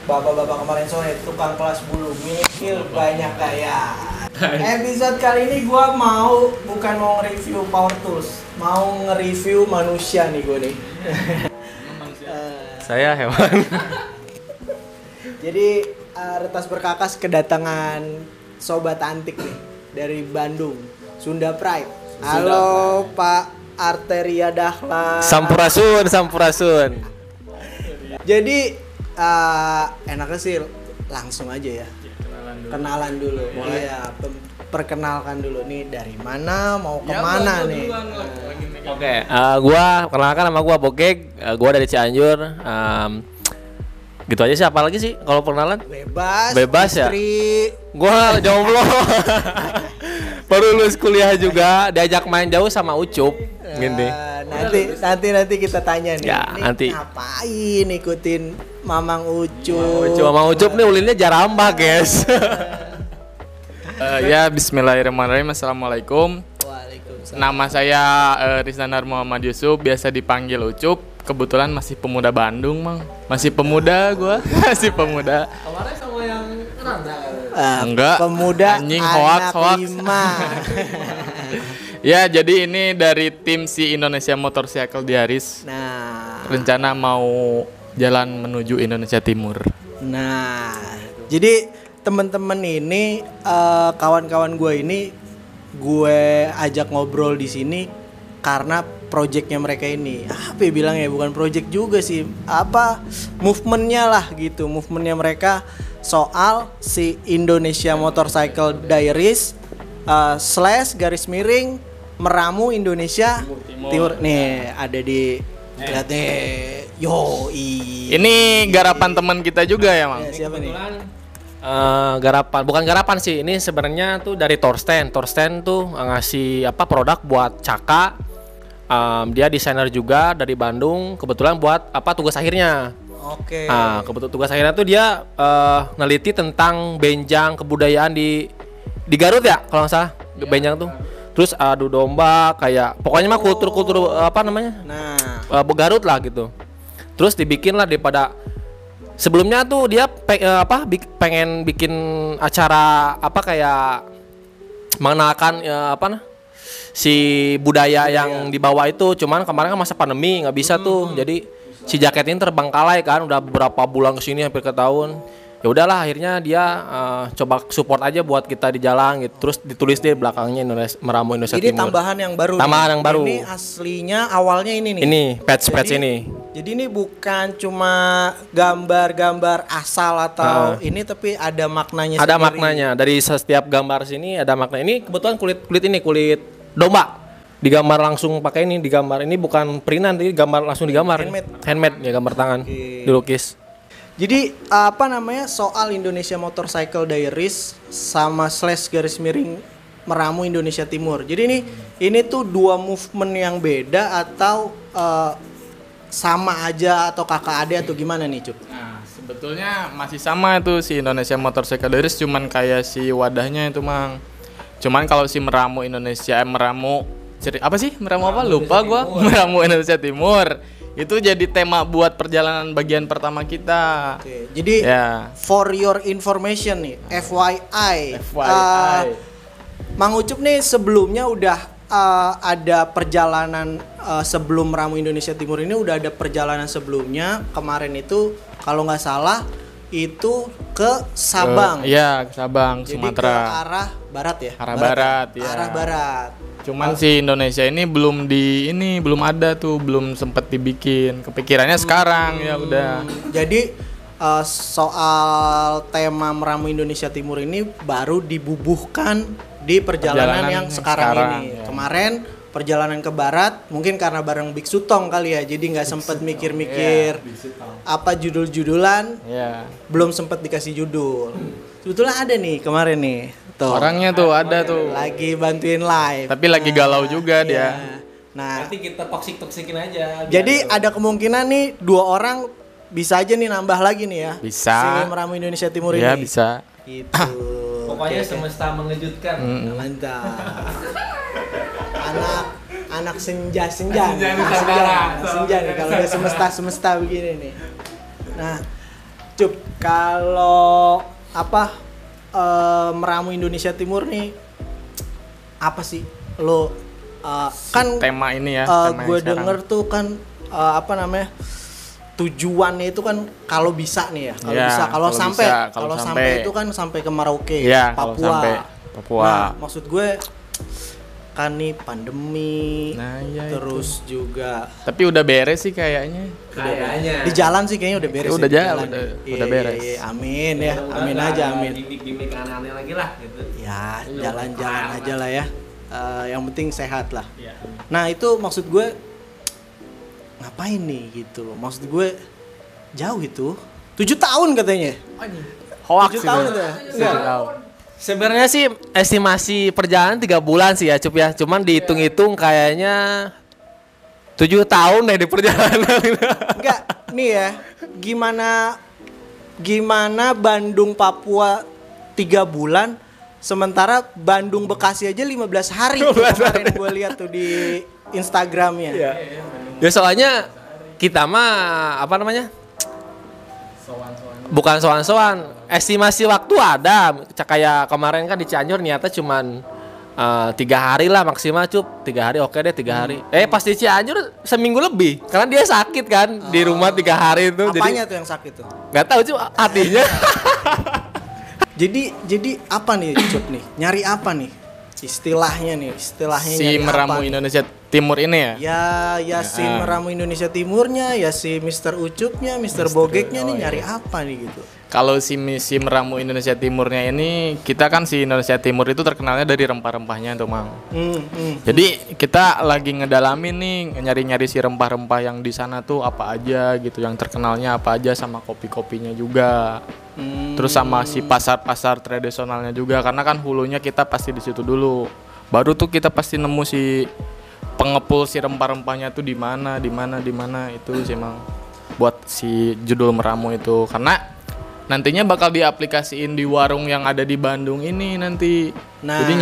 bapak-bapak kemarin sore tukang kelas bulu mikir banyak gaya. Episode kali ini gua bukan mau nge-review power tools, mau nge-review manusia nih gua nih. Saya hewan. Jadi Retas Berkakas kedatangan sobat antik nih dari Bandung, Sunda Pride. Halo Pak Arteria Dahlan. Sampurasun. Jadi enaknya sih langsung aja ya. Kenalan dulu. Iya, perkenalkan dulu nih dari mana mau kemana nih. Oke, kenalkan nama gua Bogeg, gua dari Cianjur. Gitu aja sih, apalagi sih kalau perkenalan? Bebas ya. Gua jomblo. Baru lulus kuliah juga, diajak main jauh sama Ucup. Gini. Nanti kita tanya nih. Ya, nanti. Ngapain ikutin Mamang Ucup? Mamang Ucup nih ulinnya jarambah, guys. Ya, bismillahirrahmanirrahim. Assalamualaikum. Waalaikumsalam. Nama saya Rizdanar Muhammad Yusuf, biasa dipanggil Ucup. Kebetulan masih pemuda Bandung, Mang. Masih pemuda gua. Masih pemuda. Kemarin sama yang Randa. Enggak. Pemuda anjing anak hoax. 5. Ya, jadi ini dari tim si Indonesia Motorcycle Diaries. Nah, Rencana mau jalan menuju Indonesia Timur. Jadi teman-teman ini kawan-kawan gue ajak ngobrol di sini karena projectnya mereka ini. Apa ya bilangnya, bukan project juga sih. Movementnya lah gitu. Movementnya mereka soal si Indonesia Motorcycle Diaries /garis miring Meramu Indonesia Timur. Nih ada di lihat nih. Ini garapan teman kita juga ya, Mang? Siapa nih? Bukan garapan sih, ini sebenarnya tuh dari Thorsten tuh ngasih produk buat Caka. Dia desainer juga dari Bandung, kebetulan buat tugas akhirnya. Oke. Kebetulan tugas akhirnya tuh dia neliti tentang benjang kebudayaan di Garut ya, kalau nggak salah. Benjang tuh. Terus adu domba, kayak pokoknya mah kultur Garut lah gitu. Terus dibikin lah daripada sebelumnya tuh dia pengen bikin acara kayak mengenalkan si budaya yang dibawa itu, cuman kemarin kan masa pandemi nggak bisa tuh. Jadi si jaket ini terbengkalai kan, udah beberapa bulan kesini hampir ke tahun. Ya udahlah, akhirnya dia coba support aja buat kita di jalan gitu. Terus ditulis di belakangnya Meramu Indonesia Timur. Ini tambahan yang baru. Baru. Ini aslinya awalnya ini nih. Ini patch ini. Jadi ini bukan cuma gambar-gambar asal atau ini, tapi ada maknanya. Ada sendiri. maknanya dari setiap gambar sini, ada makna. Ini kebetulan kulit domba. Digambar langsung pakai ini, ini bukan printan, ini gambar langsung digambar. Handmade ya, gambar tangan. Dilukis. Jadi soal Indonesia Motorcycle Diaries sama /garis miring Meramu Indonesia Timur. Jadi ini tuh dua movement yang beda atau sama aja atau kakak adik atau gimana nih, Cuk? Nah, sebetulnya masih sama itu si Indonesia Motorcycle Diaries, cuman kayak si wadahnya itu, Mang. Cuman kalau si Meramu Indonesia Meramu lupa gua. Meramu Indonesia Timur itu jadi tema buat perjalanan bagian pertama kita. Oke, jadi for your information nih, FYI. Mang Ucup nih sebelumnya udah ada perjalanan sebelum Meramu Indonesia Timur ini udah ada perjalanan sebelumnya. Kemarin itu kalau nggak salah itu ke Sabang. Iya, ke Sabang, jadi Sumatera. Ke arah barat ya? Barat, ya. Arah barat. Cuman si Indonesia ini belum ada tuh, belum sempet dibikin. Kepikirannya sekarang ya udah. Jadi soal tema Meramu Indonesia Timur ini baru dibubuhkan di perjalanan yang sekarang ini. Ya. Kemarin perjalanan ke barat mungkin karena bareng Big Sutong kali ya, jadi nggak sempet mikir-mikir judul-judulan. Belum sempet dikasih judul. Sebetulnya ada nih kemarin nih. Tuh. Orangnya tuh ada tuh. Lagi bantuin live. Tapi lagi galau juga dia. Nah, nanti kita toksik-toksikin aja. Jadi ada kemungkinan nih 2 orang bisa aja nih nambah lagi nih ya. Bisa. Si Meramu Indonesia Timur ini. Iya, bisa. Gitu. Pokoknya semesta mengejutkan. Mantap. anak senja nih kalau udah semesta begini nih. Nah, Cup, kalau apa meramu Indonesia Timur nih apa sih lo kan Tema ini ya, tema gue yang sekarang. denger tuh kan apa namanya tujuannya itu kan kalau bisa nih ya kalau Ya, bisa kalau kalau sampai bisa, kalau kalau sampai sampai. itu kan sampai ke Merauke Iya, kalau Papua. sampai Papua. Nah, maksud gue kan nih pandemi Nah, iya terus juga Tapi udah beres sih kayaknya. di jalan sih kayaknya udah beres Udah ya, di jalan, ya. udah beres. Iya, amin ya amin aja amin Gimik-gimik aneh-aneh lagi lah gitu. ya jalan-jalan aja lah ya. Yang penting sehat lah. Iya. Nah itu maksud gue ngapain nih gitu loh. Maksud gue jauh itu 7 tahun katanya. Hoax 7 tahun itu ya? Enggak. Sebenarnya sih estimasi perjalanan 3 bulan sih ya Cup ya. Cuman dihitung-hitung kayaknya 7 tahun deh di perjalanan. Enggak, nih ya. Gimana Bandung Papua 3 bulan sementara Bandung Bekasi aja 15 hari tuh kemarin gue lihat tuh di Instagramnya. Ya soalnya kita mah apa namanya? Bukan soan-soan, estimasi waktu ada. Kayak kemarin kan di Cianjur niatnya cuman 3 hari lah maksimal Cup. 3 hari oke deh 3 hari. Pas di Cianjur seminggu lebih karena dia sakit kan di rumah 3 hari itu. Apanya tuh yang sakit tuh? Nggak tahu Cup hatinya. Jadi apa nih Cup nih? Nyari apa nih? Istilahnya Si nyari meramu apa? Indonesia Timur ini ya. Ya si meramu Indonesia Timurnya, ya si Mr. Ucupnya, Mr. Bogeknya nih nyari apa nih gitu? Kalau si meramu Indonesia Timurnya ini, kita kan si Indonesia Timur itu terkenalnya dari rempah-rempahnya tuh, Mang. Jadi kita lagi ngedalamin nih, nyari-nyari si rempah-rempah yang di sana tuh apa aja gitu, yang terkenalnya apa aja sama kopi-kopinya juga. Terus sama si pasar-pasar tradisionalnya juga, karena kan hulunya kita pasti di situ dulu. Baru tuh kita pasti nemu si pengepul si rempah-rempahnya tuh di mana itu sih, Mang. Buat si judul meramu itu, karena nantinya bakal diaplikasiin di warung yang ada di Bandung ini nanti. Nah. Jadi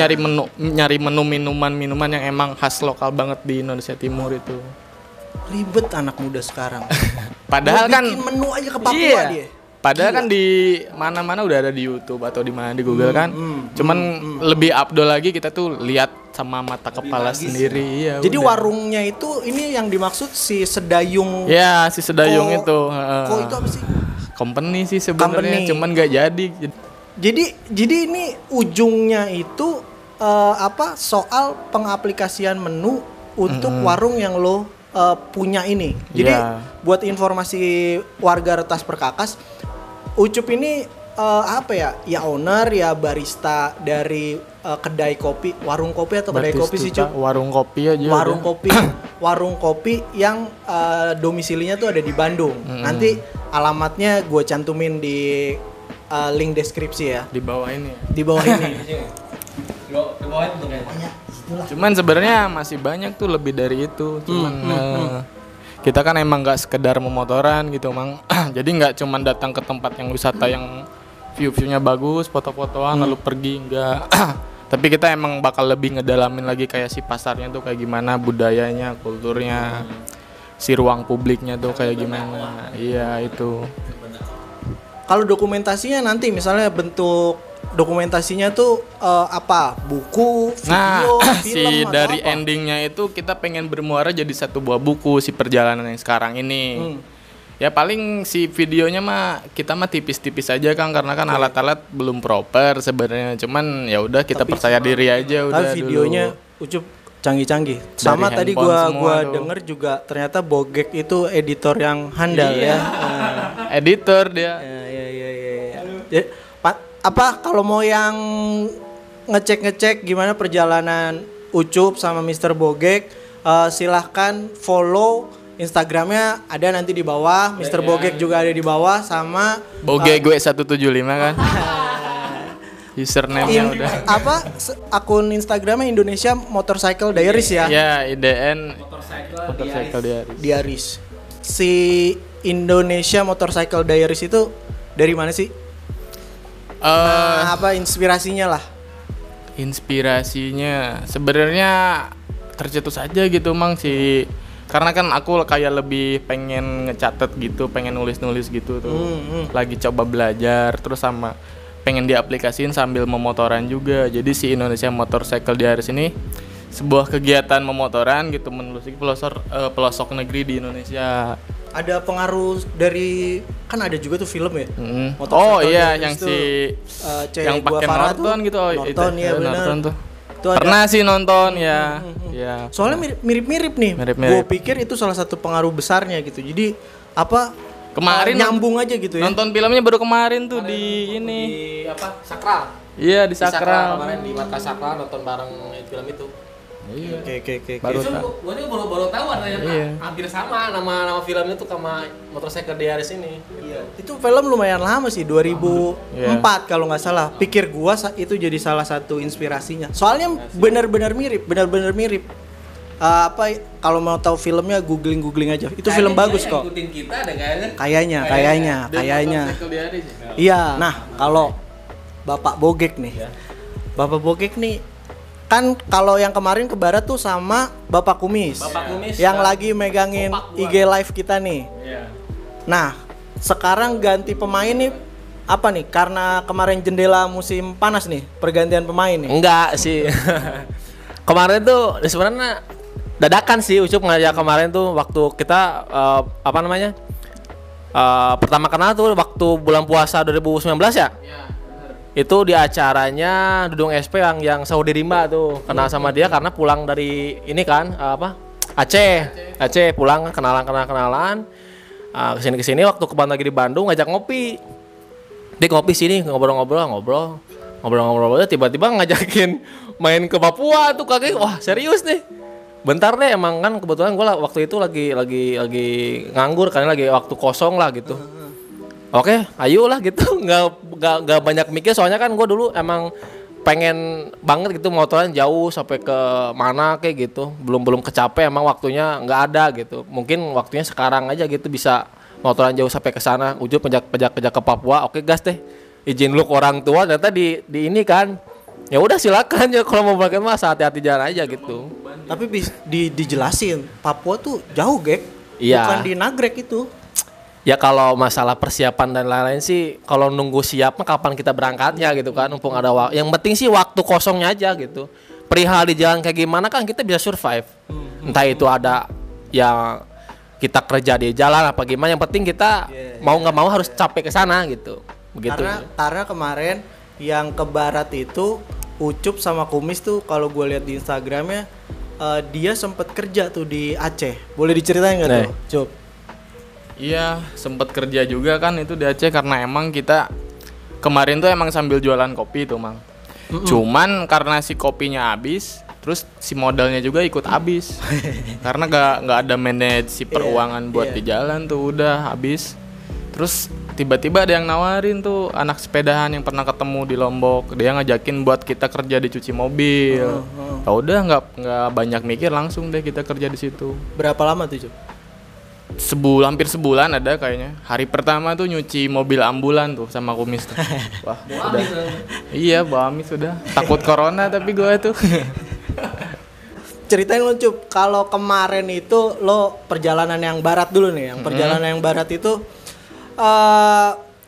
nyari menu minuman yang emang khas lokal banget di Indonesia Timur itu. Ribet anak muda sekarang. Padahal Mau kan bikin menu aja ke Papua iya. dia. Padahal kan di mana-mana udah ada di YouTube atau di mana di Google kan. Cuman lebih abdol lagi kita tuh lihat sama mata kepala sendiri. Iya, Jadi udah. warungnya itu ini yang dimaksud si Sedayung. Ya, si Sedayung Ko- itu. Kok itu apa sih? Company sih sebenarnya, Company. cuman nggak jadi. Jadi ini ujungnya itu soal pengaplikasian menu untuk warung yang lo punya ini. Jadi Iya. buat informasi warga Retas Perkakas, Ucup ini ya owner ya barista dari kedai kopi, warung kopi atau kedai kopi sih Cup? Warung kopi aja. Warung udah. kopi warung kopi yang domisilinya tuh ada di Bandung. Nanti alamatnya gue cantumin di link deskripsi ya Di bawah ini. di bawah ini. Cuman sebenarnya masih banyak tuh lebih dari itu. Cuman kita kan emang nggak sekedar memotoran gitu, Mang. Jadi nggak cuman datang ke tempat yang wisata yang view-nya bagus, foto-fotoan lalu pergi, enggak. Tapi kita emang bakal lebih ngedalamin lagi kayak si pasarnya tuh kayak gimana, budayanya, kulturnya, si ruang publiknya tuh kayak gimana. Iya, itu. Kalau dokumentasinya nanti misalnya bentuk dokumentasinya tuh buku, video, film si atau dari apa? endingnya itu kita pengen bermuara jadi satu buah buku si perjalanan yang sekarang ini. Ya paling si videonya mah kita mah tipis-tipis aja Kang, karena kan alat-alat belum proper sebenarnya. Cuman ya udah kita percaya diri aja udah Tapi videonya dulu. Ucup canggih-canggih. Sama tadi handphone semua gua tuh. denger juga ternyata Bogek itu editor yang handal Iya. ya. Editor dia. Ya. Jadi, kalau mau yang ngecek gimana perjalanan Ucup sama Mr. Bogek, silahkan follow Instagramnya ada nanti di bawah, Mr. Bogek juga ada di bawah sama Boge gue 175 kan. Username-nya udah. akun Instagramnya Indonesia Motorcycle Diaries ya. Ya, IDN Motorcycle Diaries. Diaries. Si Indonesia Motorcycle Diaries itu dari mana sih? Inspirasinya lah? Inspirasinya sebenarnya tercetus aja gitu, Mang, si Karena kan aku kayak lebih pengen ngecatet gitu, pengen nulis-nulis gitu tuh. Lagi coba belajar, terus sama pengen diaplikasiin sambil memotoran juga. Jadi si Indonesia Motorcycle Diaries ini sebuah kegiatan memotoran gitu menelusuri pelosok negeri di Indonesia. Ada pengaruh dari, kan ada juga tuh film ya. Motorcycle Oh iya, Diaries yang tuh, si cewek yang gua pakai Farah Norton tuh, gitu. Oh, Norton itu, ya benar. Norton tuh. Itu ada- Pernah sih nonton ya. Ya. Soalnya mirip-mirip nih. Mirip-mirip. Gue pikir itu salah satu pengaruh besarnya gitu. Jadi apa? Kemarin nyambung aja gitu ya. Nonton filmnya baru kemarin tuh di ini. Di apa? Sakral. Iya di Di Sakral Sakral. kemarin di Markas Sakral nonton bareng film itu. Iya. Oke. Baru Justru tahu. gue ini baru tahu ada Iya. hampir sama nama filmnya tuh sama Motorcycle Diaries ini. Iya. Itu film lumayan lama sih, 2004 kalau nggak salah. Pikir gua itu jadi salah satu inspirasinya. Soalnya benar-benar mirip. Kalau mau tahu filmnya googling aja. Itu film bagus kok. Ikutin kita ada kayaknya. Kayaknya. Iya. Nah, kalau Bapak Bogek nih. Bapak Bogek nih kan kalau yang kemarin ke barat tuh sama Bapak Kumis. Yang lagi megangin IG live kita nih. Iya. Nah, sekarang ganti pemain nih apa nih? Karena kemarin jendela musim panas nih, pergantian pemain nih. Enggak sih. Kemarin tuh sebenarnya dadakan sih Ucup ngajak kemarin tuh waktu kita pertama kenal tuh waktu bulan puasa 2019 ya. Itu di acaranya Dudung SP yang Saudi Rimba tuh kenal sama dia karena pulang dari ini kan Aceh pulang kenalan kesini waktu keban lagi di Bandung ngajak ngopi. Dia ngopi sini ngobrol tiba-tiba ngajakin main ke Papua tuh kaget, wah serius nih. Bentar deh, emang kan kebetulan gue waktu itu lagi nganggur kan, lagi waktu kosong lah gitu. Oke, ayolah gitu, nggak banyak mikir soalnya kan gue dulu emang pengen banget gitu motoran jauh sampai ke mana kayak gitu, belum kecapek emang waktunya nggak ada gitu, mungkin waktunya sekarang aja gitu bisa motoran jauh sampai ke sana, ujung pejak ke Papua, oke gas deh, izin dulu ke orang tua, ternyata di ini kan, ya udah silakan ya kalau mau berangkat mah hati-hati jalan aja gitu. Tapi dijelasin, Papua tuh jauh, Gek. Iya. Bukan di Nagrek itu. Ya kalau masalah persiapan dan lain-lain sih, kalau nunggu siap mah kapan kita berangkatnya gitu kan, mumpung ada waktu. Yang penting sih waktu kosongnya aja gitu. Perihal di jalan kayak gimana kan kita bisa survive. Entah itu ada yang kita kerja di jalan apa gimana, yang penting kita mau nggak mau harus capek ke sana gitu. Begitu. Karena kemarin yang ke barat itu Ucup sama Kumis tuh kalau gue lihat di Instagramnya dia sempet kerja tuh di Aceh. Boleh diceritain nggak tuh, Cup? Iya, sempet kerja juga kan itu di Aceh karena emang kita kemarin tuh emang sambil jualan kopi tuh, Mang. Cuman karena si kopinya habis, terus si modalnya juga ikut habis. Karena nggak ada manage si peruangan buat di jalan tuh udah habis. Terus tiba-tiba ada yang nawarin tuh anak sepedahan yang pernah ketemu di Lombok, dia ngajakin buat kita kerja di cuci mobil. Ya udah nggak banyak mikir, langsung deh kita kerja di situ. Berapa lama tuh, Cup? Hampir sebulan ada kayaknya. Hari pertama tuh nyuci mobil ambulan tuh sama Kumis tuh. Wah, udah. Iya, bawa amis sudah. Takut corona tapi gue tuh. Ceritain lo, Cup, kalau kemarin itu lo perjalanan yang barat dulu nih. Yang perjalanan yang barat itu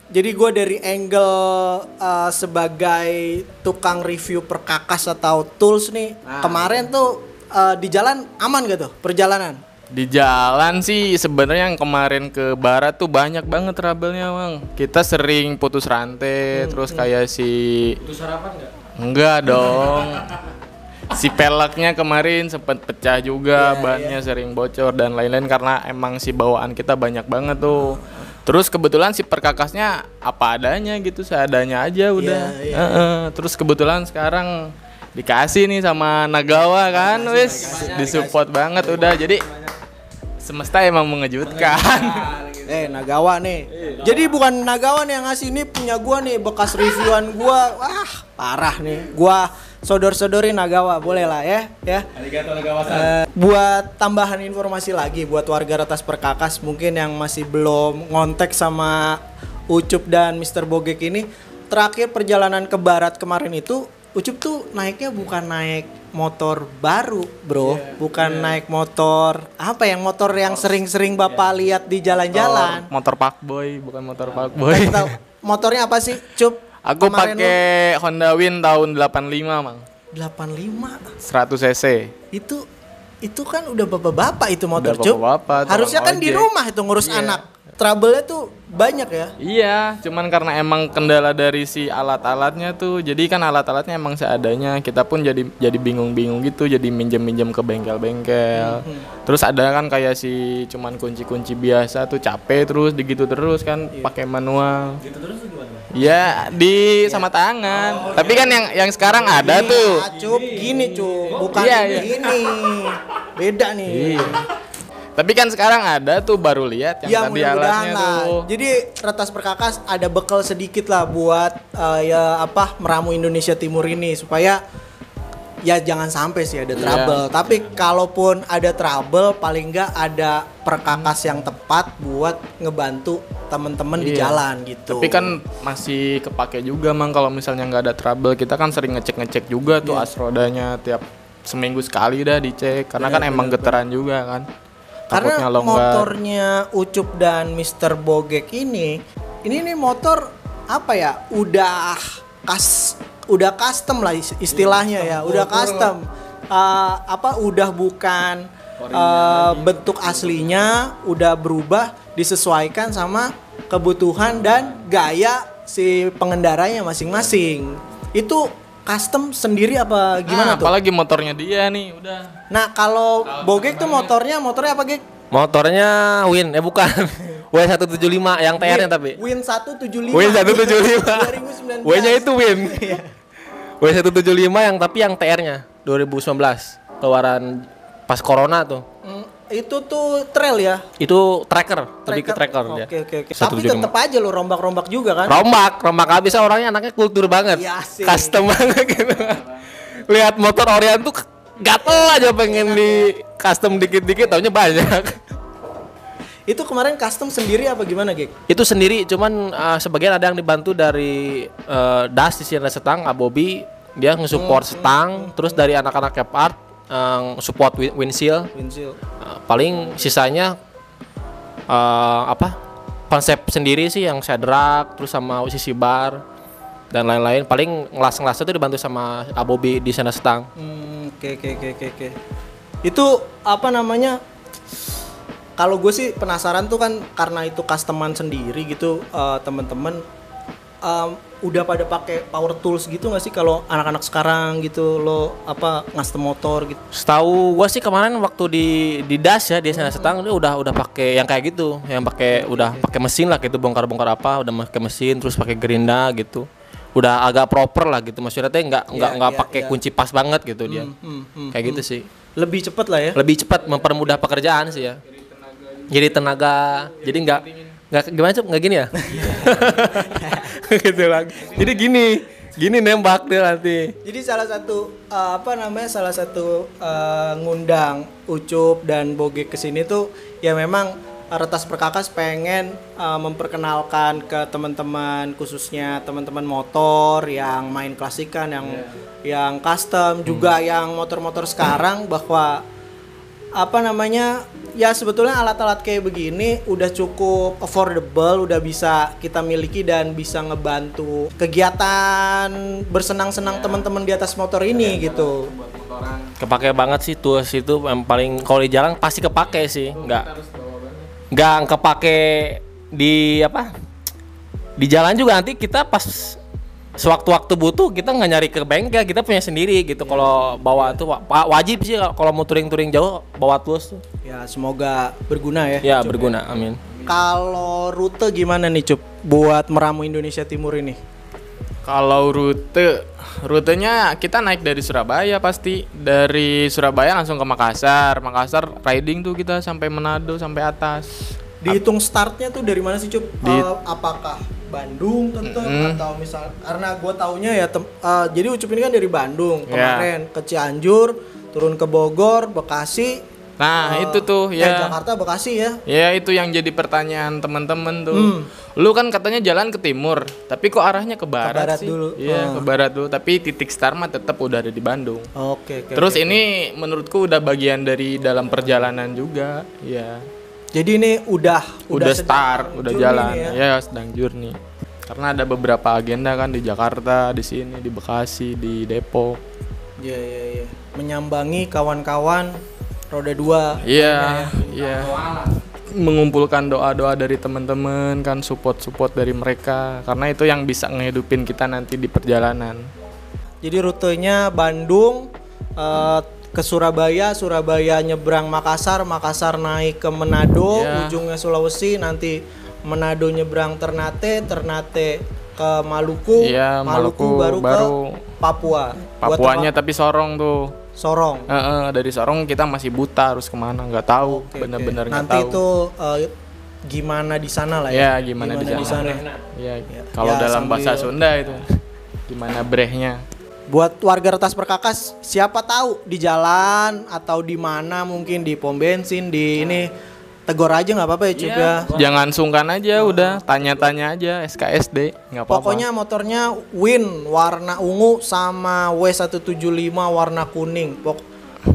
jadi gue dari angle sebagai tukang review perkakas atau tools nih. Kemarin tuh di jalan aman gak tuh perjalanan? Di jalan sih sebenarnya yang kemarin ke barat tuh banyak banget trouble-nya, Bang. Kita sering putus rantai, terus kayak Putus harapan nggak? Enggak dong. Si peleknya kemarin sempat pecah juga, bannya sering bocor dan lain-lain karena emang si bawaan kita banyak banget tuh. Terus kebetulan si perkakasnya apa adanya gitu, seadanya aja udah. Terus kebetulan sekarang dikasih nih sama Nagawa kan, wis disupport banget udah. Jadi semesta emang mengejutkan. Nagawa nih. Jadi bukan Nagawa nih yang ngasih, ini punya gua nih, bekas reviewan gua. Wah, parah nih. Gua sodor-sodorin Nagawa, boleh lah ya. Arigato Nagawa. Buat tambahan informasi lagi buat warga Retas Perkakas mungkin yang masih belum ngontek sama Ucup dan Mr. Bogek ini, terakhir perjalanan ke barat kemarin itu Ucup tuh naiknya bukan naik motor baru, bro. Bukan naik motor apa yang motor yang sering-sering Bapak lihat di jalan-jalan. Motor Parkboy, bukan motor Parkboy. Kasih tahu, motornya apa sih, Cup? Aku Kemarin pakai Honda Win tahun 85, Mang. 85. 100 cc. Itu kan udah bapak-bapak itu motor, Udah Cup. bapak-bapak, Harusnya tukang kan di ojek. rumah itu ngurus anak. Trouble-nya tuh banyak ya. Iya, cuman karena emang kendala dari si alat-alatnya tuh, jadi kan alat-alatnya emang seadanya. Kita pun jadi bingung-bingung gitu, jadi minjem-minjem ke bengkel-bengkel. Terus ada kan kayak si cuman kunci-kunci biasa tuh capek terus digitu terus kan pakai manual. Gitu terus gimana? Ya di sama tangan. Tapi kan yang sekarang ada tuh. Cup, gini, Cup. Bukan Iya. gini. Beda nih. Tapi kan sekarang ada tuh baru lihat yang Ya tadi mudah-mudahan alatnya lah. tuh. Jadi Retas Perkakas ada bekal sedikit lah buat meramu Indonesia Timur ini supaya ya jangan sampai sih ada trouble. Tapi kalaupun ada trouble paling enggak ada perkakas yang tepat buat ngebantu temen-temen di jalan gitu. Tapi kan masih kepake juga, Mang, kalau misalnya nggak ada trouble. Kita kan sering ngecek-ngecek juga tuh as rodanya tiap seminggu sekali dah dicek karena kan emang geteran juga kan. Karena Takutnya longgar. motornya Ucup dan Mr. Bogek ini nih motor apa ya? Udah custom lah istilahnya ya, udah custom. Udah bukan bentuk aslinya, udah berubah disesuaikan sama kebutuhan dan gaya si pengendaranya masing-masing. Itu custom sendiri apa gimana tuh? Apalagi motornya dia nih udah. Nah, kalau Bogek tuh motornya apa, Gek? Motornya Win, bukan. W175 yang TR-nya tapi. Win 175. Win 175. 2019. W-nya itu Win. W175 yang TR-nya 2019. Keluaran pas corona tuh. Itu tuh trail ya? Itu tracker, lebih ke tracker dia. Oke. Tapi tetap aja lo rombak-rombak juga kan? Rombak habis orangnya anaknya kultur banget. Iya sih. Custom banget gitu. Lihat motor Orion tuh gatel aja pengen di custom dikit-dikit taunya banyak. Itu kemarin custom sendiri apa gimana, Gek? Itu sendiri, cuman sebagian ada yang dibantu dari Das di sini Setang, Abobi, dia nge-support Setang, terus dari anak-anak Cap Art support windshield. Paling sisanya konsep sendiri sih yang Shadrak, terus sama sisi bar dan lain-lain. Paling ngelas-ngelasnya tuh dibantu sama Abobi di sana Setang. Oke. Itu apa namanya? Kalau gue sih penasaran tuh kan karena itu customan sendiri gitu, teman-teman udah pada pakai power tools gitu nggak sih kalau anak-anak sekarang gitu lo ngastem motor gitu? Setahu gua sih kemarin waktu di Das ya di sana Setang dia udah pakai yang kayak gitu, yang pakai udah pakai mesin lah gitu, bongkar-bongkar udah pakai mesin terus pakai gerinda gitu. Udah agak proper lah gitu, maksudnya nggak pakai kunci pas banget gitu dia. Kayak gitu sih. Lebih cepat lah ya. Lebih cepat mempermudah pekerjaan sih ya. Jadi tenaga, jadi nggak gimana Cep? Nggak gini ya? Gitu lagi. Jadi gini nembak dia nanti. Jadi salah satu ngundang Ucup dan Bogek kesini tuh ya memang Retas Perkakas pengen memperkenalkan ke teman-teman, khususnya teman-teman motor yang main klasikan, yang custom, juga yang motor-motor sekarang, bahwa ya sebetulnya alat-alat kayak begini udah cukup affordable, udah bisa kita miliki dan bisa ngebantu kegiatan bersenang-senang teman-teman di atas motor ini gitu. Kepake banget sih tools itu yang paling kalau di jalan pasti kepake sih, nggak kepake di di jalan juga nanti kita pas sewaktu-waktu butuh kita nggak nyari ke bengkel, kita punya sendiri gitu. Kalau bawa tuh wajib sih kalau mau touring jauh bawa tools tuh. Ya semoga berguna ya. Ya berguna, amin. Kalau rute gimana nih Cup buat meramu Indonesia Timur ini? Kalau rutenya kita naik dari Surabaya pasti. Dari Surabaya langsung ke Makassar riding tuh kita sampai Manado sampai atas. Dihitung startnya tuh dari mana sih Cup? Apakah Bandung tentu atau misal karena gue taunya ya jadi Ucup ini kan dari Bandung kemarin ke Cianjur, turun ke Bogor, Bekasi, Nah, itu tuh ya. Jakarta, Bekasi ya. Ya, itu yang jadi pertanyaan teman-teman tuh. Lu kan katanya jalan ke timur, tapi kok arahnya ke barat, barat sih? dulu. Iya, ke barat dulu, tapi titik start mah tetap udah ada di Bandung. Oke. Terus ini menurutku udah bagian dari dalam perjalanan juga, ya. Jadi ini udah start, udah journey jalan. nih Ya, sedang journey. Karena ada beberapa agenda kan di Jakarta, di sini, di Bekasi, di Depok. Iya. Menyambangi kawan-kawan roda 2. Iya. Mengumpulkan doa-doa dari teman-teman kan, support dari mereka, karena itu yang bisa ngehidupin kita nanti di perjalanan. Jadi rutenya Bandung ke Surabaya nyebrang Makassar naik ke Manado, ujungnya Sulawesi, nanti Manado nyebrang Ternate ke Maluku, Maluku baru ke Papua. Papuanya tapi Sorong tuh. Sorong. Dari Sorong kita masih buta, harus kemana nggak tahu, bener-bener nggak tahu. Nanti itu gimana di sana lah ya. Gimana di sana. Ya, kalau dalam bahasa Sunda itu gimana brehnya. Buat warga Retas Perkakas, siapa tahu di jalan atau di mana, mungkin di pom bensin, di ini, tegur aja nggak apa-apa ya Cup ya. Jangan sungkan aja, udah tanya-tanya aja SKSD, nggak apa-apa. Pokoknya motornya Win warna ungu sama W175 warna kuning.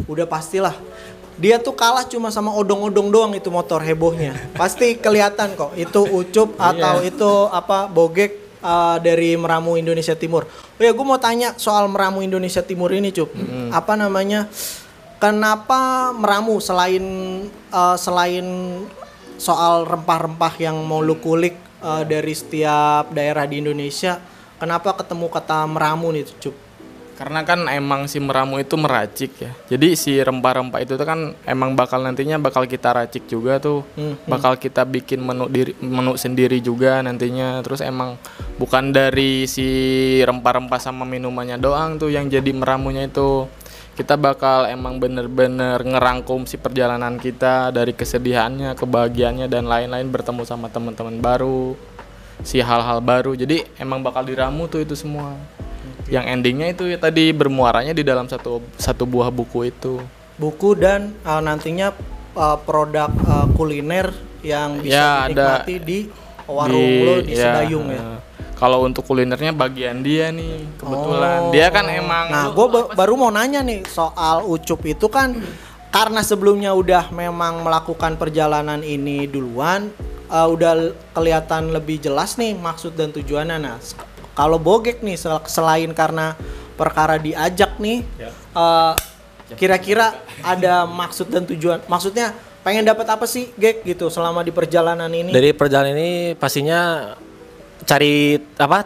Udah pastilah. Dia tuh kalah cuma sama odong-odong doang itu motor hebohnya. Pasti kelihatan kok itu Ucup atau itu Bogek dari Meramu Indonesia Timur. Oh ya, gue mau tanya soal Meramu Indonesia Timur ini Cup. Kenapa Meramu selain soal rempah-rempah yang mau lu kulik dari setiap daerah di Indonesia, kenapa ketemu kata Meramu nih Cup? Karena kan emang si Meramu itu meracik ya. Jadi si rempah-rempah itu tuh kan emang nantinya bakal kita racik juga tuh. Bakal kita bikin menu sendiri juga nantinya. Terus emang bukan dari si rempah-rempah sama minumannya doang tuh yang jadi Meramunya itu. Kita bakal emang bener-bener ngerangkum si perjalanan kita dari kesedihannya, kebahagiaannya dan lain-lain, bertemu sama teman-teman baru, si hal-hal baru. Jadi emang bakal diramu tuh itu semua. Yang endingnya itu ya tadi bermuaranya di dalam satu buah buku itu. Buku dan nantinya produk kuliner yang bisa dinikmati di warung lo di Sedayung ya. Kalau untuk kulinernya bagian dia nih kebetulan. Dia kan emang. Nah, gue baru mau nanya nih soal Ucup itu kan karena sebelumnya udah memang melakukan perjalanan ini duluan, udah kelihatan lebih jelas nih maksud dan tujuannya. Nah, kalau Bogek nih selain karena perkara diajak nih, kira-kira ada maksud dan tujuan. Maksudnya pengen dapat apa sih Gek gitu selama di perjalanan ini? Dari perjalanan ini pastinya cari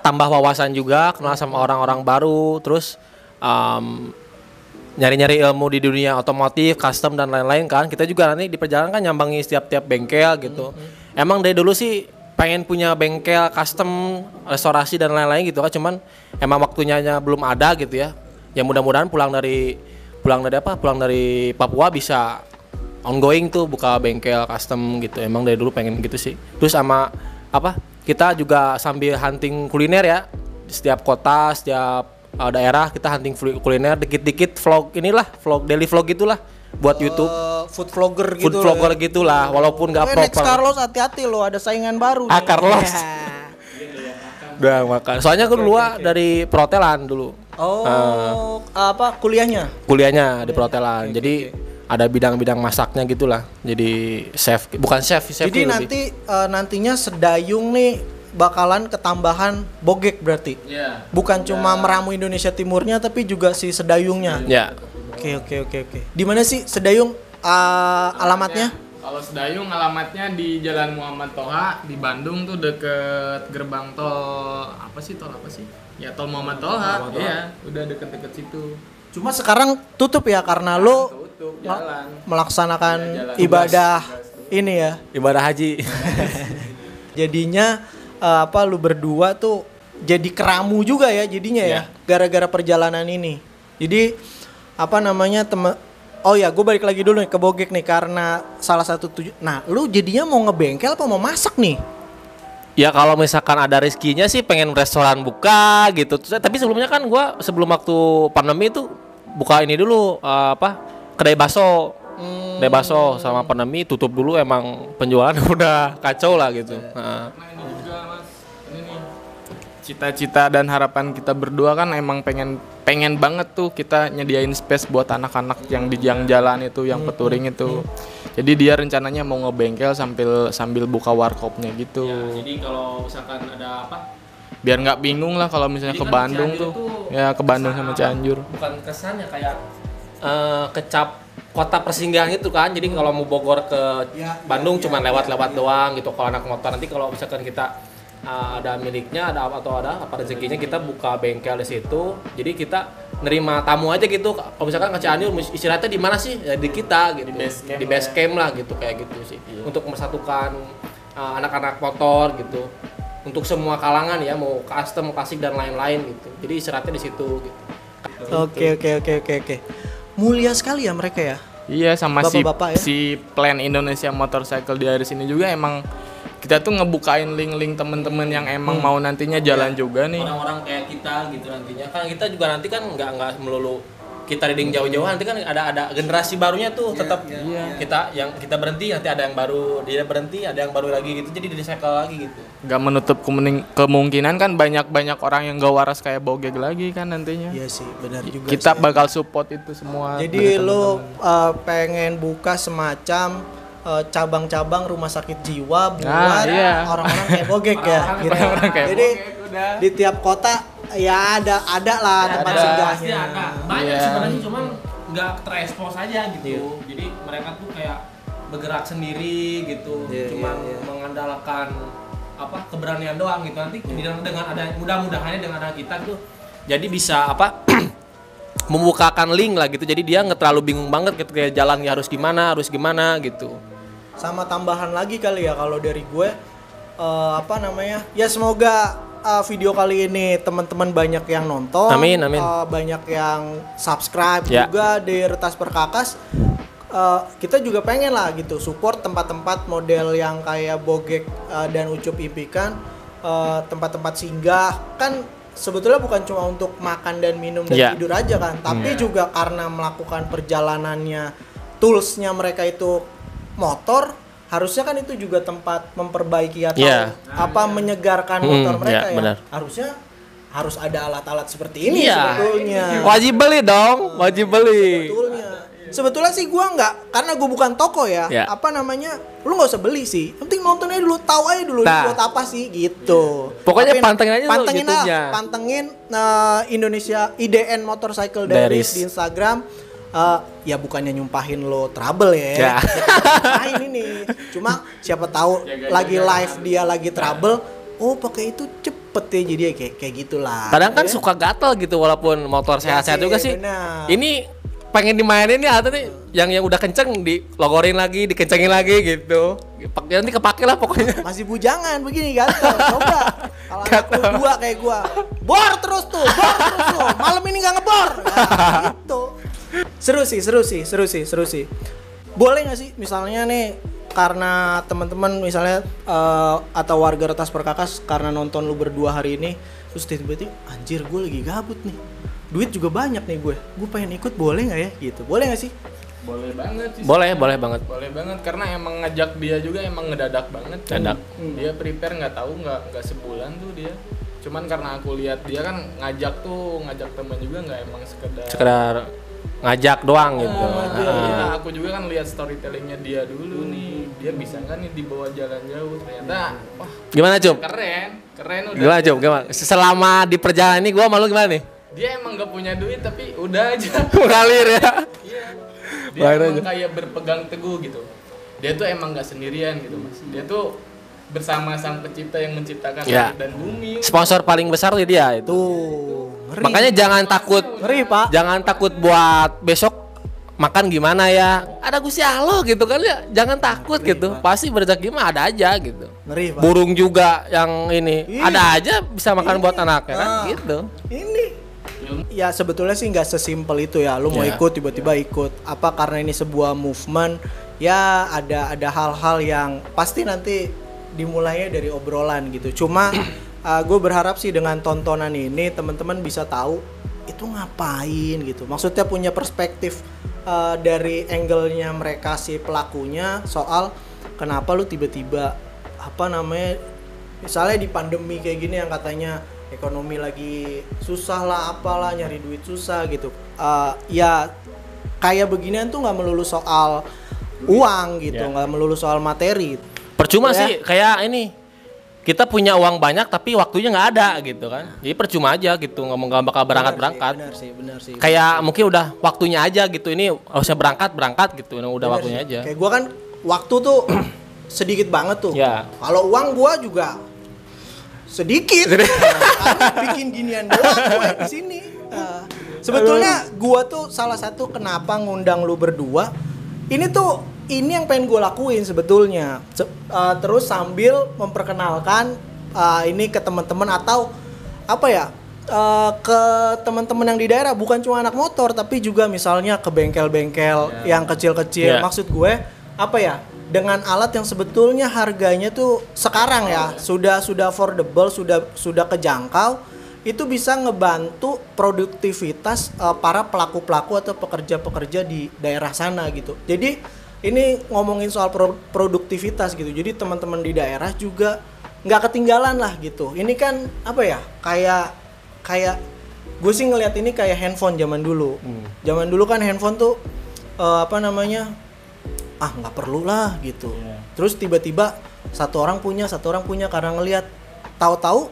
tambah wawasan juga, kenal sama orang-orang baru, terus nyari-nyari ilmu di dunia otomotif, custom dan lain-lain kan. Kita juga nanti di perjalanan kan nyambangi setiap bengkel gitu. Emang dari dulu sih pengen punya bengkel custom, restorasi dan lain-lain gitu kan, cuman emang waktunya belum ada gitu ya. Ya mudah-mudahan pulang dari Papua bisa ongoing tuh buka bengkel custom gitu. Emang dari dulu pengen gitu sih. Terus sama kita juga sambil hunting kuliner ya. Setiap kota, setiap daerah kita hunting kuliner, dikit-dikit vlog daily vlog gitulah buat YouTube. Food vlogger gitulah, walaupun nggak proper. Next Carlos hati-hati lo, ada saingan baru. Carlos. Udah makan. Soalnya gue dulu dari perhotelan dulu. Kuliahnya? Kuliahnya di perhotelan. Jadi ada bidang-bidang masaknya gitulah. Jadi chef, bukan chef. Jadi nantinya Sedayung nih bakalan ketambahan Bogek berarti. Iya. Bukan cuma Meramu Indonesia Timurnya, tapi juga si Sedayungnya. Ya. Oke. Di mana sih Sedayung alamatnya? Kalau Sedayung alamatnya di Jalan Muhammad Toha di Bandung tuh deket gerbang tol apa sih? Ya tol Muhammad Toha. Iya, udah deket-deket situ. Cuma sekarang tutup ya karena lo melaksanakan ibadah ini ya, ibadah haji. Jadinya lu berdua tuh jadi keramu juga ya jadinya ya gara-gara perjalanan ini. Jadi gue balik lagi dulu nih ke Bogek nih karena salah satu Nah, lu jadinya mau ngebengkel apa mau masak nih? Ya kalau misalkan ada rezekinya sih pengen restoran buka gitu. Tapi sebelumnya kan sebelum waktu pandemi itu buka ini dulu kedai bakso. Teh Baso sama pandemi tutup dulu, emang penjualan udah kacau lah gitu. Nah. Nah ini juga mas, ini nih cita-cita dan harapan kita berdua kan emang pengen banget tuh kita nyediain space buat anak-anak yang di jalan itu, yang peturing itu. Jadi dia rencananya mau ngebengkel sambil buka warkopnya gitu. Ya, jadi kalau misalkan ada apa? Biar nggak bingung lah kalau misalnya Jadi ke kan Bandung Cianjur tuh. tuh Ya ke Bandung kesan sama apa? Cianjur. Bukan kesannya kayak kecap kota persinggahan gitu kan. Jadi kalau mau Bogor ke Bandung cuma lewat-lewat doang gitu kalau anak motor. Nanti kalau misalkan kita ada miliknya atau ada apa rezekinya, kita buka bengkel di situ. Jadi kita nerima tamu aja gitu. Kalau misalkan ke Cianjur istirahatnya di mana sih? Ya di kita gitu. Di base camp lah gitu, kayak gitu sih. Untuk mempersatukan anak-anak motor gitu. Untuk semua kalangan ya, mau custom, klasik dan lain-lain gitu. Jadi istirahatnya di situ gitu. Oke. Mulia sekali ya mereka ya. Iya sama Bapak-bapak ya? si Plan Indonesia Motorcycle Diaries ini juga emang kita tuh ngebukain link-link temen-temen yang emang mau nantinya jalan juga nih. Orang-orang kayak kita gitu nantinya. Kan kita juga nanti kan nggak melulu kita riding jauh-jauh, nanti kan ada generasi barunya tuh tetap kita yang kita berhenti, nanti ada yang baru, dia berhenti, ada yang baru lagi gitu, jadi di-recycle lagi gitu. Gak menutup kemungkinan kan banyak orang yang gak waras kayak Bogeg lagi kan nantinya. Iya sih, benar juga. Kita sih. bakal support itu semua. Jadi dari lo temen-temen. pengen buka semacam cabang-cabang rumah sakit jiwa buat iya. orang-orang kayak Bogeg ya. Gitu. Orang-orang kayak Jadi Bogeg, udah. di tiap kota ya ada lah tempat Pasti singgahnya. ada. Banyak Iya. sebenarnya, cuman nggak terekspos aja gitu. Jadi mereka tuh kayak bergerak sendiri gitu, cuman mengandalkan apa keberanian doang gitu. Nanti dengan ada mudah-mudahannya dengan ada kita tuh jadi bisa apa membukakan link lah gitu. Jadi dia nggak terlalu bingung banget gitu kayak jalannya harus gimana gitu. Sama tambahan lagi kali ya kalau dari gue ya semoga video kali ini teman-teman banyak yang nonton, Amin. banyak yang subscribe Ya. juga di Retas Perkakas. Kita juga pengen lah gitu support tempat-tempat model yang kayak Bogeg dan Ucup impikan, tempat-tempat singgah kan sebetulnya bukan cuma untuk makan dan minum dan Ya. tidur aja kan, tapi juga karena melakukan perjalanannya toolsnya mereka itu motor, harusnya kan itu juga tempat memperbaiki atau menyegarkan motor mereka ya. benar. Harusnya harus ada alat-alat seperti ini Iya. sebetulnya. Wajib beli dong, wajib beli. Sebetulnya sih gua nggak, karena gua bukan toko ya. Ya. Lu nggak usah beli sih. Yang penting nontonnya dulu, tahu aja dulu ini Nah. buat apa sih gitu. Pokoknya Tapi pantengin aja tuh pantengin YouTube-nya. Pantengin Indonesia IDN Motorcycle Diaries di Instagram. Ya bukannya nyumpahin lo trouble ya. Ya. Main ini. Cuma siapa tahu lagi live dia lagi trouble. Oh pakai itu cepet ya, jadi ya kayak gitulah. Kadang kan ya. suka gatel gitu walaupun motor sehat-sehat sih, juga sih. benar. Ini pengen dimainin nih atau nih yang udah kenceng dilogorin lagi, dikencengin lagi gitu. Nanti kepake lah pokoknya. Masih bujangan begini gatel. Coba kalau anak lu dua kayak gua, bor terus tuh. Malam ini nggak ngebor. Nah, gitu. Seru sih. Boleh nggak sih misalnya nih karena teman-teman misalnya atau warga Retas Perkakas karena nonton lu berdua hari ini terus tiba-tiba anjir gue lagi gabut nih, duit juga banyak nih gue pengen ikut, boleh nggak ya gitu, boleh nggak sih? Boleh banget sih. Boleh banget. Boleh banget karena emang ngajak dia juga emang ngedadak banget. Dadak. Dia prepare nggak sebulan tuh dia. Cuman karena aku lihat dia kan ngajak teman juga nggak emang Sekedar ngajak doang gitu. Iya, aku juga kan lihat storytellingnya dia dulu nih. Dia bisa nggak nih dibawa jalan jauh? Ternyata, wah Gimana Cup? keren udah. Gimana Cup? Gimana? Selama di perjalanan ini gua malu gimana nih? Dia emang nggak punya duit tapi udah aja. Mengalir ya. Iya. Dia Baik emang aja. kayak berpegang teguh gitu. Dia tuh emang nggak sendirian gitu mas. Dia tuh bersama sang pencipta yang menciptakan Ya. langit dan bumi. Sponsor paling besar tuh dia itu. Tuh, ngeri. Makanya jangan takut. Ngeri Pak. Jangan takut buat besok makan gimana ya. Ada Gusti Allah gitu kan ya. Jangan takut gitu. Pasti rezeki mah ada aja gitu. Ngeri Pak. Burung juga yang ini Ih. ada aja bisa makan buat anaknya kan Ah. gitu. Ini ya sebetulnya sih nggak sesimpel itu ya. Lu mau Ya. ikut tiba-tiba ikut. Apa karena ini sebuah movement? Ya ada hal-hal yang pasti nanti dimulainya dari obrolan gitu. Cuma gue berharap sih dengan tontonan ini teman-teman bisa tahu itu ngapain gitu. Maksudnya punya perspektif. dari angle-nya mereka si pelakunya soal kenapa lu tiba-tiba apa namanya, misalnya di pandemi kayak gini yang katanya ekonomi lagi susah lah, apalah, nyari duit susah gitu. Ya kayak beginian tuh nggak melulu soal uang gitu, nggak melulu soal materi. Percuma sih, kayak ini kita punya uang banyak tapi waktunya nggak ada gitu kan. Jadi percuma aja gitu, nggak bakal berangkat. Benar sih. Kayak mungkin udah waktunya aja gitu, ini harusnya berangkat gitu, udah Bener waktunya sih. aja. Kayak gua kan waktu tuh sedikit banget tuh. Ya. Kalau uang gua juga sedikit. Karena bikin ginian doang gue di sini. Sebetulnya gua tuh salah satu kenapa ngundang lu berdua. Ini yang pengen gue lakuin sebetulnya. Terus sambil memperkenalkan ini ke teman-teman atau apa ya? Ke teman-teman yang di daerah, bukan cuma anak motor tapi juga misalnya ke bengkel-bengkel yang kecil-kecil. Maksud gue apa ya? Dengan alat yang sebetulnya harganya tuh sekarang ya sudah affordable, sudah kejangkau. Itu bisa ngebantu produktivitas para pelaku-pelaku atau pekerja-pekerja di daerah sana gitu. Jadi ini ngomongin soal produktivitas gitu. Jadi teman-teman di daerah juga nggak ketinggalan lah gitu. Ini kan apa ya? Kayak gue sih ngelihat ini kayak handphone zaman dulu. Zaman dulu kan handphone tuh apa namanya? Nggak perlu lah gitu. Terus tiba-tiba satu orang punya karena ngelihat,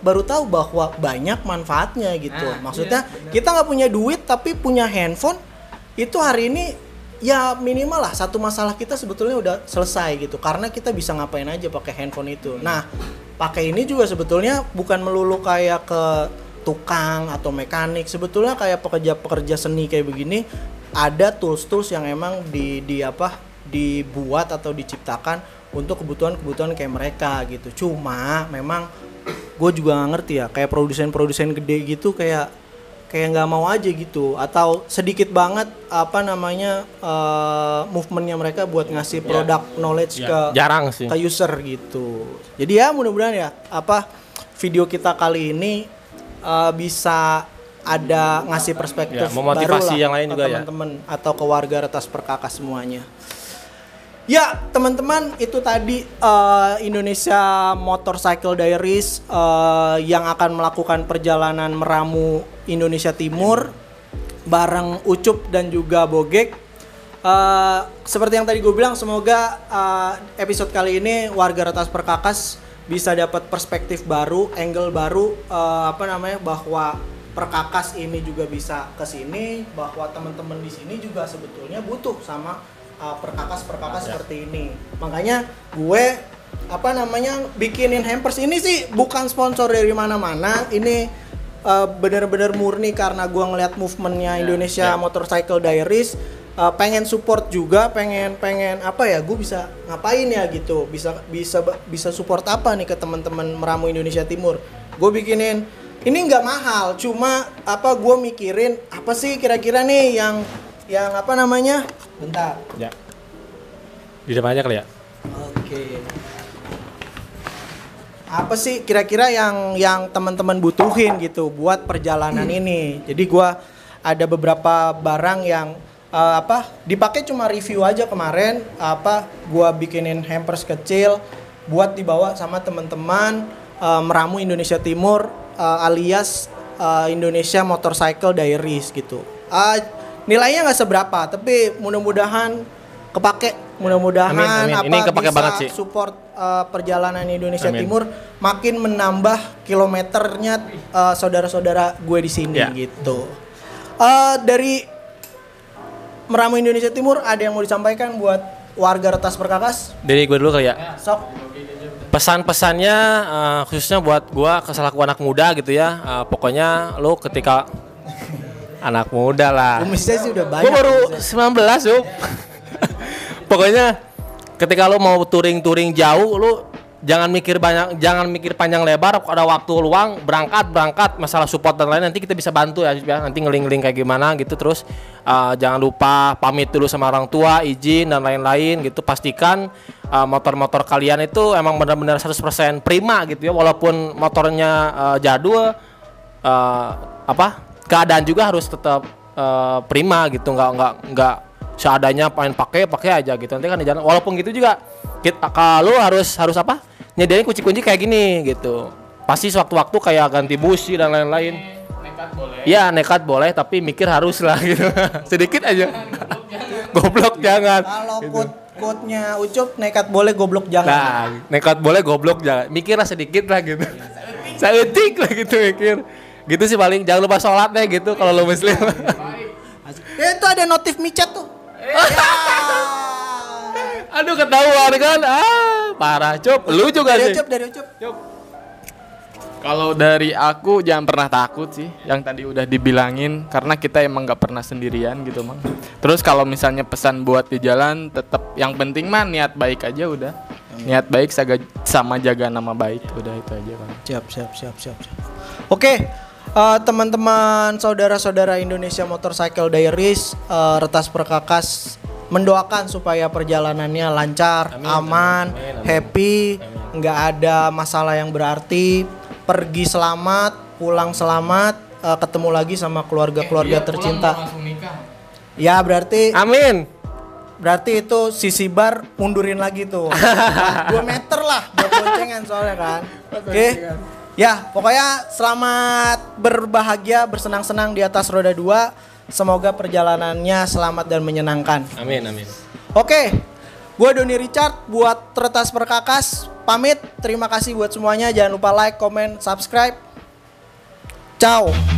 baru tahu bahwa banyak manfaatnya gitu. Maksudnya kita nggak punya duit tapi punya handphone, itu hari ini ya minimal lah satu masalah kita sebetulnya udah selesai gitu, karena kita bisa ngapain aja pakai handphone itu. Nah, pakai ini juga sebetulnya bukan melulu kayak ke tukang atau mekanik. Sebetulnya kayak pekerja seni kayak begini ada tools yang emang dibuat atau diciptakan untuk kebutuhan kayak mereka gitu. Cuma memang gue juga nggak ngerti ya, kayak produsen gede gitu kayak nggak mau aja gitu, atau sedikit banget apa namanya movementnya mereka buat ngasih produk knowledge jarang sih ke user gitu. Jadi ya mudah-mudahan ya video kita kali ini bisa ada ngasih perspektif memotivasi baru lah yang lain ke juga teman-teman atau ke warga Retas Perkakas semuanya. Ya teman-teman, itu tadi Indonesia Motorcycle Diaries yang akan melakukan perjalanan meramu Indonesia Timur bareng Ucup dan juga Bogek. Seperti yang tadi gue bilang, semoga episode kali ini warga Retas Perkakas bisa dapat perspektif baru, angle baru, bahwa Perkakas ini juga bisa ke sini, bahwa teman-teman di sini juga sebetulnya butuh sama perkakas seperti ini. Makanya gue bikinin hampers ini sih bukan sponsor dari mana-mana. Ini benar-benar murni karena gue ngeliat movementnya Indonesia Motorcycle Diaries. Pengen support juga, pengen gue bisa ngapain ya gitu, bisa support apa nih ke teman-teman meramu Indonesia Timur. Gue bikinin ini nggak mahal, cuma gue mikirin apa sih kira-kira nih yang bentar. Ya. Di depan aja kali ya. Oke. Apa sih kira-kira yang teman-teman butuhin gitu buat perjalanan ini? Jadi gua ada beberapa barang yang dipakai cuma review aja kemarin. Gua bikinin hampers kecil buat dibawa sama teman-teman meramu Indonesia Timur alias Indonesia Motorcycle Diaries gitu. Nilainya nggak seberapa, tapi mudah-mudahan kepake, mudah-mudahan amin. Ini kepake bisa banget sih. Support perjalanan Indonesia Timur, makin menambah kilometernya saudara-saudara gue di sini gitu. Dari meramu Indonesia Timur ada yang mau disampaikan buat warga Retas Perkakas? Dari gue dulu kali ya. Sok. Pesan-pesannya khususnya buat gue selaku anak muda gitu ya. Pokoknya lo ketika anak muda lah. Kumisnya sih udah banyak. Gue baru 19 yuk. Pokoknya ketika lo mau touring jauh, lo jangan mikir panjang lebar. Ada waktu luang berangkat. Masalah support dan lain nanti kita bisa bantu ya. Nanti ngeling-ngeling kayak gimana gitu. Terus jangan lupa pamit dulu sama orang tua, izin dan lain-lain gitu. Pastikan motor-motor kalian itu emang benar-benar 100% prima gitu ya. Walaupun motornya jadul, keadaan juga harus tetap prima gitu, nggak seadanya pengen pakai aja gitu. Nanti kan di jalan walaupun gitu juga kalau harus apa? Nyediain kunci-kunci kayak gini gitu. Pasti sewaktu-waktu kayak ganti busi dan lain-lain. Nekat boleh. Iya, nekat boleh tapi mikir harus lah gitu. Sedikit aja. Goblok jangan. Kalau quote-nya Ucup, nekat boleh goblok jangan. Nah, nekat boleh goblok jangan. Mikirlah sedikit lah gitu. Saeutik lah gitu mikir. Gitu sih paling, jangan lupa sholat deh gitu kalau lo muslim. Ya, itu ada notif micet tuh. Aduh ketahuan kan. Parah, Cup. Lu juga Dari sih. Ucup. Kalau dari aku jangan pernah takut sih, yang tadi udah dibilangin, karena kita emang nggak pernah sendirian gitu mang. Terus kalau misalnya pesan buat di jalan, tetap yang penting mah niat baik aja udah. Niat baik sama jaga nama baik, udah itu aja bang. Siap. Oke, teman-teman, saudara-saudara Indonesia Motorcycle Diaries, Retas Perkakas mendoakan supaya perjalanannya lancar, aman, happy, nggak ada masalah yang berarti. Pergi selamat, pulang selamat, ketemu lagi sama keluarga-keluarga tercinta. Ya berarti Amin. berarti itu sisi bar mundurin lagi tuh. 2 meter lah buat boncengan soalnya kan. Oke. Ya, pokoknya selamat berbahagia, bersenang-senang di atas roda 2. Semoga perjalanannya selamat dan menyenangkan. Amin. Oke. Gue Doni Richard buat Retas Perkakas pamit. Terima kasih buat semuanya. Jangan lupa like, comment, subscribe. Ciao.